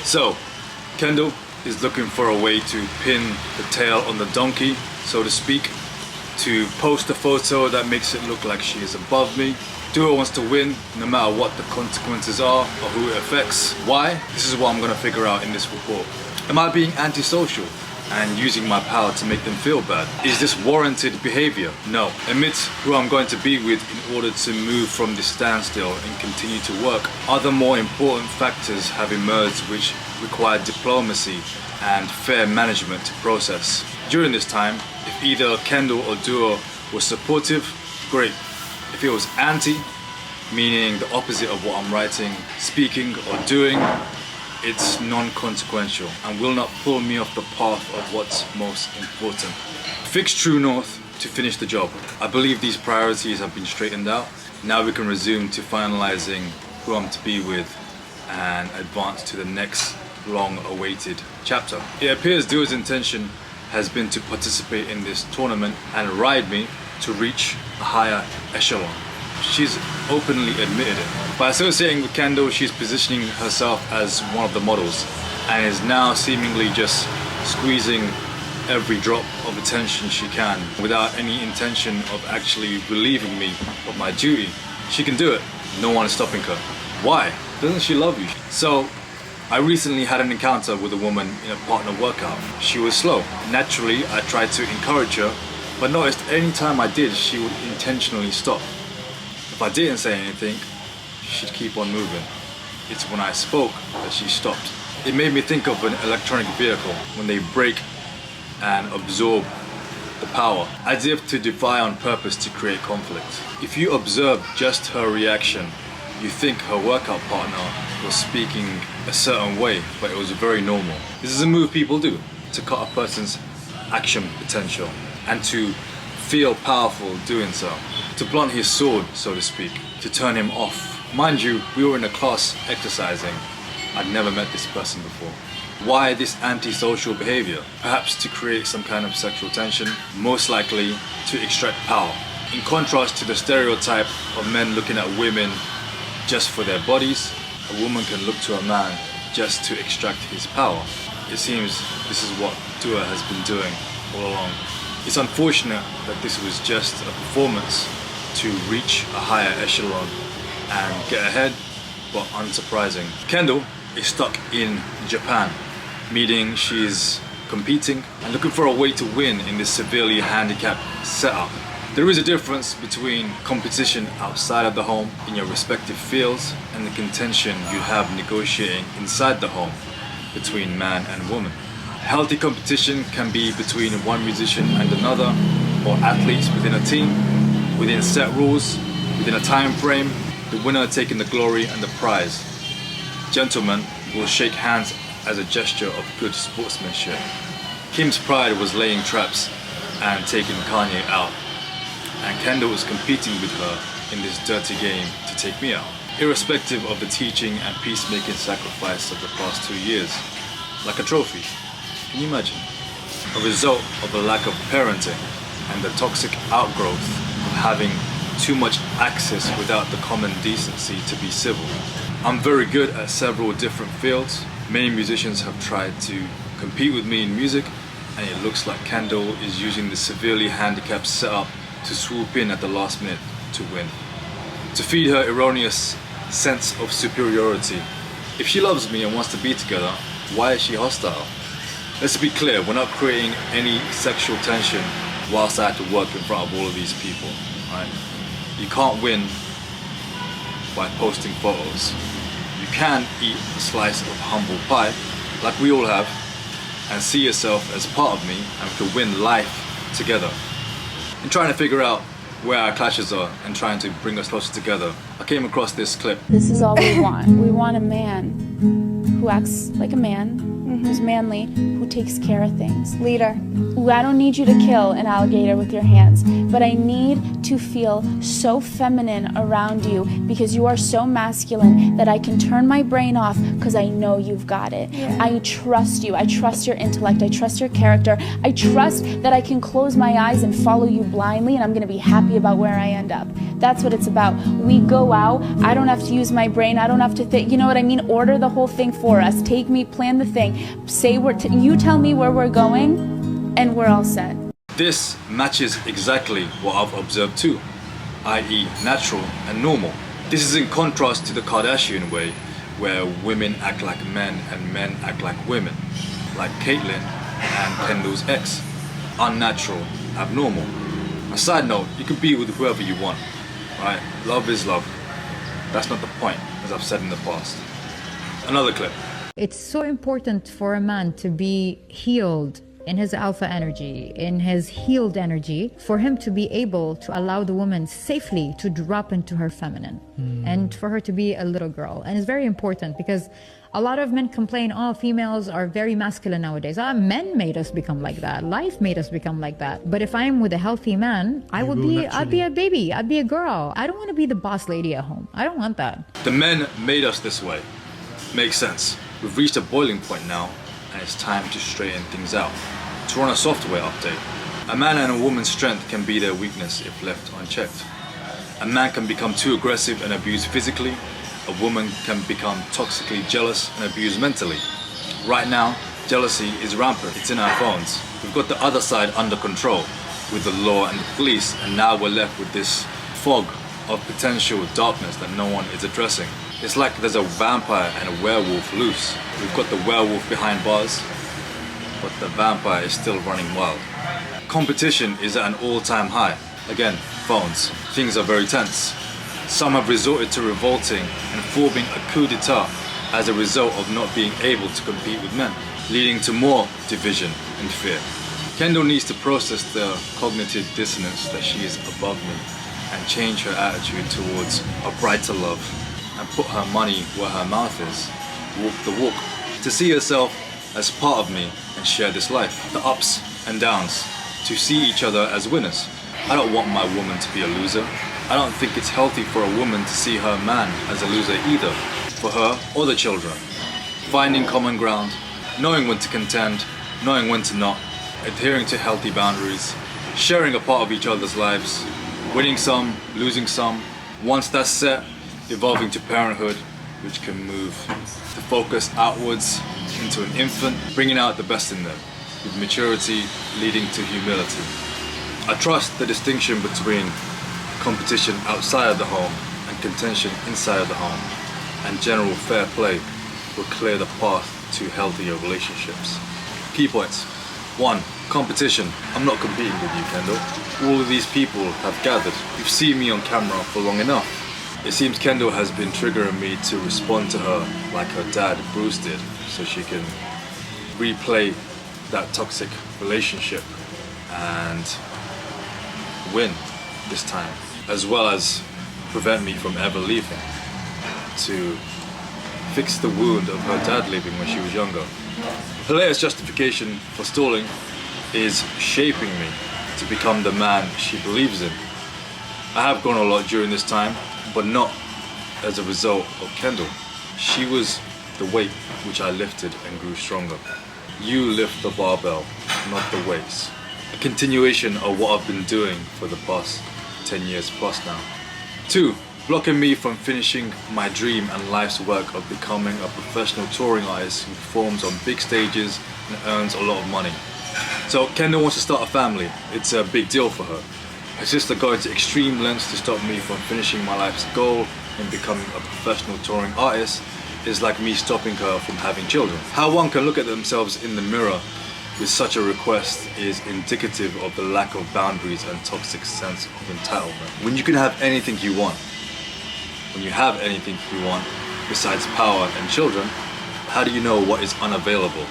So, Kendall is looking for a way to pin the tail on the donkey, so to speak, to post a photo that makes it look like she is above me. Duo wants to win no matter what the consequences are or who it affects. Why? This is what I'm going to figure out in this report. Am I being antisocial and using my power to make them feel bad? Is this warranted behavior? No. Admit who I'm going to be with in order to move from this standstill and continue to work. Other more important factors have emerged which require diplomacy and fair management to process. During this time, if either Kendall or Duo was supportive, great. If it was anti, meaning the opposite of what I'm writing, speaking or doing, it's non-consequential and will not pull me off the path of what's most important. Fix true north to finish the job. I believe these priorities have been straightened out. Now we can resume to finalizing who I'm to be with and advance to the next long-awaited chapter. It appears Duo's intention has been to participate in this tournament and ride me to reach a higher echelon. She's openly admitted it. By associating with Kendall, she's positioning herself as one of the models and is now seemingly just squeezing every drop of attention she can without any intention of actually relieving me of my duty. She can do it. No one is stopping her. Why? Doesn't she love you? So, I recently had an encounter with a woman in a partner workout. She was slow. Naturally, I tried to encourage her, but noticed any time I did, she would intentionally stop. If I didn't say anything, she'd keep on moving. It's when I spoke that she stopped. It made me think of an electronic vehicle when they brake and absorb the power, as if to defy on purpose to create conflict. If you observe just her reaction, you think her workout partner was speaking a certain way, but it was very normal. This is a move people do to cut a person's action potential and to feel powerful doing so, to blunt his sword, so to speak, to turn him off. Mind you, we were in a class exercising. I'd never met this person before. Why this antisocial behavior? Perhaps to create some kind of sexual tension, most likely to extract power. In contrast to the stereotype of men looking at women just for their bodies, a woman can look to a man just to extract his power. It seems this is what Duo has been doing all along. It's unfortunate that this was just a performance to reach a higher echelon and get ahead, but unsurprising. Kendall is stuck in Japan, meaning she's competing and looking for a way to win in this severely handicapped setup. There is a difference between competition outside of the home in your respective fields and the contention you have negotiating inside the home between man and woman. Healthy competition can be between one musician and another, or athletes within a team, within set rules, within a time frame, the winner taking the glory and the prize. Gentlemen will shake hands as a gesture of good sportsmanship. Kim's pride was laying traps and taking Kanye out, and Kendall was competing with her in this dirty game to take me out. Irrespective of the teaching and peacemaking sacrifice of the past 2 years, like a trophy. Can you imagine? A result of a lack of parenting and the toxic outgrowth of having too much access without the common decency to be civil. I'm very good at several different fields. Many musicians have tried to compete with me in music, and it looks like Kendall is using the severely handicapped setup to swoop in at the last minute to win. To feed her erroneous sense of superiority. If she loves me and wants to be together, why is she hostile? Let's be clear, we're not creating any sexual tension whilst I have to work in front of all of these people, right? You can't win by posting photos. You can eat a slice of humble pie, like we all have, and see yourself as part of me, and we can win life together. In trying to figure out where our clashes are and trying to bring us closer together, I came across this clip. This is all we want. We want a man who acts like a man, who's manly, who takes care of things. Leader. Ooh, I don't need you to kill an alligator with your hands, but I need to feel so feminine around you because you are so masculine that I can turn my brain off because I know you've got it. Yeah. I trust you. I trust your intellect. I trust your character. I trust that I can close my eyes and follow you blindly, and I'm going to be happy about where I end up. That's what it's about. We go out. I don't have to use my brain. I don't have to think. You know what I mean? Order the whole thing for us. Take me, plan the thing. Say you tell me where we're going, and we're all set. This matches exactly what I've observed too, i.e. natural and normal. This is in contrast to the Kardashian way, where women act like men and men act like women, like Caitlyn and Kendall's ex. Unnatural, abnormal. A side note, you can be with whoever you want, right? Love is love. That's not the point, as I've said in the past. Another clip. It's so important for a man to be healed in his alpha energy, in his healed energy, for him to be able to allow the woman safely to drop into her feminine and for her to be a little girl. And it's very important because a lot of men complain, oh, females are very masculine nowadays. Men made us become like that. Life made us become like that. But if I'm with a healthy man, I'd be a baby. I'd be a girl. I don't want to be the boss lady at home. I don't want that. The men made us this way. Makes sense. We've reached a boiling point now, and it's time to straighten things out. To run a software update. A man and a woman's strength can be their weakness if left unchecked. A man can become too aggressive and abuse physically. A woman can become toxically jealous and abuse mentally. Right now, jealousy is rampant. It's in our phones. We've got the other side under control with the law and the police, and now we're left with this fog of potential darkness that no one is addressing. It's like there's a vampire and a werewolf loose. We've got the werewolf behind bars, but the vampire is still running wild. Competition is at an all-time high. Again, phones. Things are very tense. Some have resorted to revolting and forming a coup d'etat as a result of not being able to compete with men, leading to more division and fear. Kendall needs to process the cognitive dissonance that she is above me and change her attitude towards a brighter love and put her money where her mouth is. Walk the walk. To see herself as part of me and share this life. The ups and downs. To see each other as winners. I don't want my woman to be a loser. I don't think it's healthy for a woman to see her man as a loser either. For her or the children. Finding common ground. Knowing when to contend. Knowing when to not. Adhering to healthy boundaries. Sharing a part of each other's lives. Winning some, losing some. Once that's set, evolving to parenthood, which can move the focus outwards into an infant, bringing out the best in them, with maturity leading to humility. I trust the distinction between competition outside of the home and contention inside of the home, and general fair play will clear the path to healthier relationships. Key points. 1. Competition. I'm not competing with you, Kendall. All of these people have gathered. You've seen me on camera for long enough. It seems Kendall has been triggering me to respond to her like her dad Bruce did, so she can replay that toxic relationship and win this time, as well as prevent me from ever leaving, to fix the wound of her dad leaving when she was younger. Her latest justification for stalling is shaping me to become the man she believes in. I have grown a lot during this time, but not as a result of Kendall. She was the weight which I lifted and grew stronger. You lift the barbell, not the weights. A continuation of what I've been doing for the past 10 years plus now. 2. Blocking me from finishing my dream and life's work of becoming a professional touring artist who performs on big stages and earns a lot of money. So Kendall wants to start a family. It's a big deal for her. Her sister going to extreme lengths to stop me from finishing my life's goal and becoming a professional touring artist is like me stopping her from having children. How one can look at themselves in the mirror with such a request is indicative of the lack of boundaries and toxic sense of entitlement. When you can have anything you want, when you have anything you want besides power and children, how do you know what is unavailable,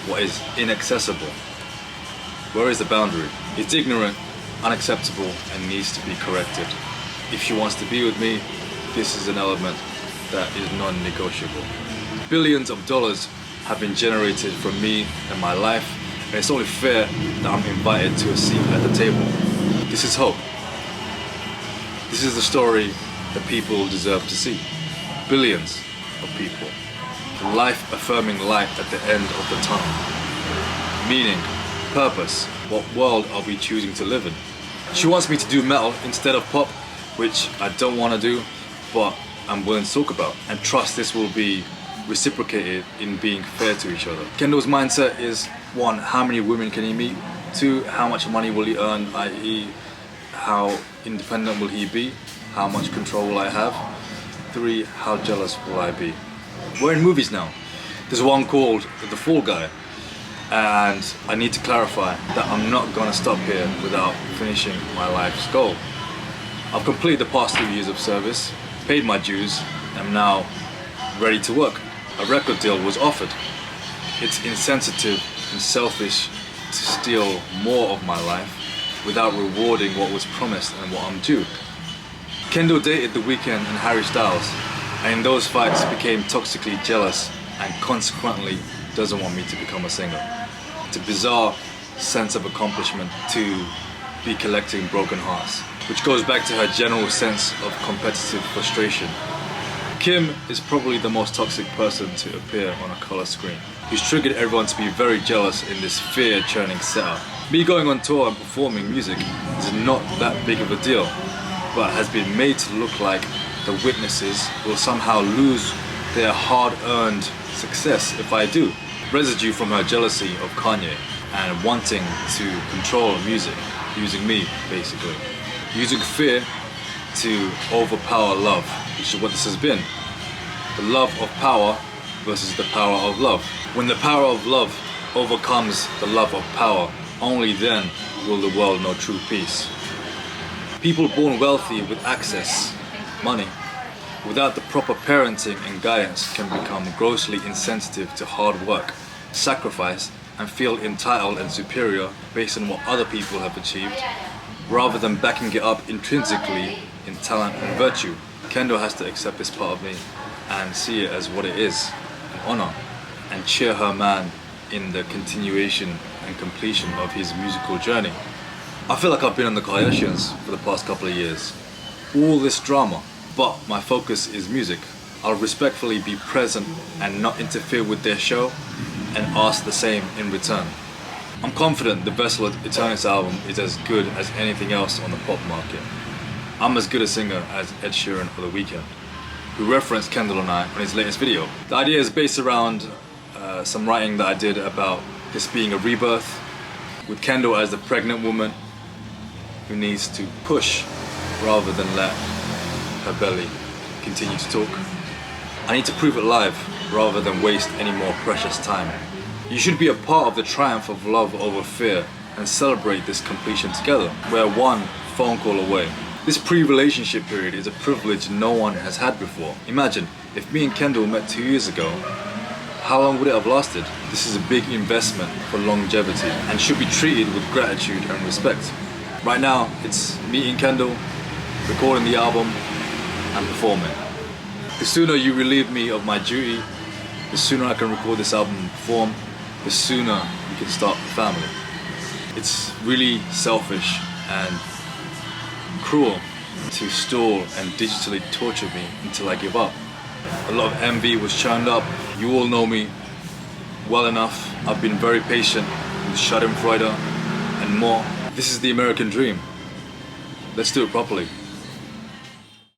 what is inaccessible? Where is the boundary? It's ignorant, unacceptable, and needs to be corrected. If she wants to be with me, this is an element that is non-negotiable. Billions of dollars have been generated from me and my life, and it's only fair that I'm invited to a seat at the table. This is hope. This is the story that people deserve to see. Billions of people. The life-affirming light at the end of the tunnel. Meaning, purpose. What world are we choosing to live in? She wants me to do metal instead of pop, which I don't want to do, but I'm willing to talk about. And trust this will be reciprocated in being fair to each other. Kendall's mindset is 1, how many women can he meet? 2, how much money will he earn, i.e. how independent will he be? How much control will I have? 3, how jealous will I be? We're in movies now. There's one called The Fall Guy, and I need to clarify that I'm not gonna stop here without finishing my life's goal. I've completed the past 2 years of service, paid my dues, and I'm now ready to work. A record deal was offered. It's insensitive and selfish to steal more of my life without rewarding what was promised and what I'm due. Kendall dated The Weeknd and Harry Styles, and in those fights became toxically jealous and consequently doesn't want me to become a singer. It's a bizarre sense of accomplishment to be collecting broken hearts, which goes back to her general sense of competitive frustration. Kim is probably the most toxic person to appear on a color screen, who's triggered everyone to be very jealous in this fear-churning setup. Me going on tour and performing music is not that big of a deal, but has been made to look like the witnesses will somehow lose their hard-earned success if I do. Residue from her jealousy of Kanye and wanting to control music, using me basically. Using fear to overpower love, which is what this has been. The love of power versus the power of love. When the power of love overcomes the love of power, only then will the world know true peace. People born wealthy with access, money, without the proper parenting and guidance can become grossly insensitive to hard work, sacrifice, and feel entitled and superior based on what other people have achieved, rather than backing it up intrinsically in talent and virtue. Kendall has to accept this part of me and see it as what it is, an honor, and cheer her man in the continuation and completion of his musical journey. I feel like I've been on the Kardashians for the past couple of years. All this drama, but my focus is music. I'll respectfully be present and not interfere with their show and ask the same in return. I'm confident the Vessel Eternus album is as good as anything else on the pop market. I'm as good a singer as Ed Sheeran or The Weeknd, who referenced Kendall and I on his latest video. The idea is based around some writing that I did about this being a rebirth, with Kendall as the pregnant woman who needs to push rather than let her belly continue to talk. I need to prove it live rather than waste any more precious time. You should be a part of the triumph of love over fear and celebrate this completion together. We're one phone call away. This pre-relationship period is a privilege no one has had before. Imagine if me and Kendall met 2 years ago, how long would it have lasted? This is a big investment for longevity and should be treated with gratitude and respect. Right now, it's meeting Kendall, recording the album, and performing. The sooner you relieve me of my duty, the sooner I can record this album and perform, the sooner we can start the family. It's really selfish and cruel to stall and digitally torture me until I give up. A lot of envy was churned up. You all know me well enough. I've been very patient with Schadenfreude and more. This is the American dream. Let's do it properly.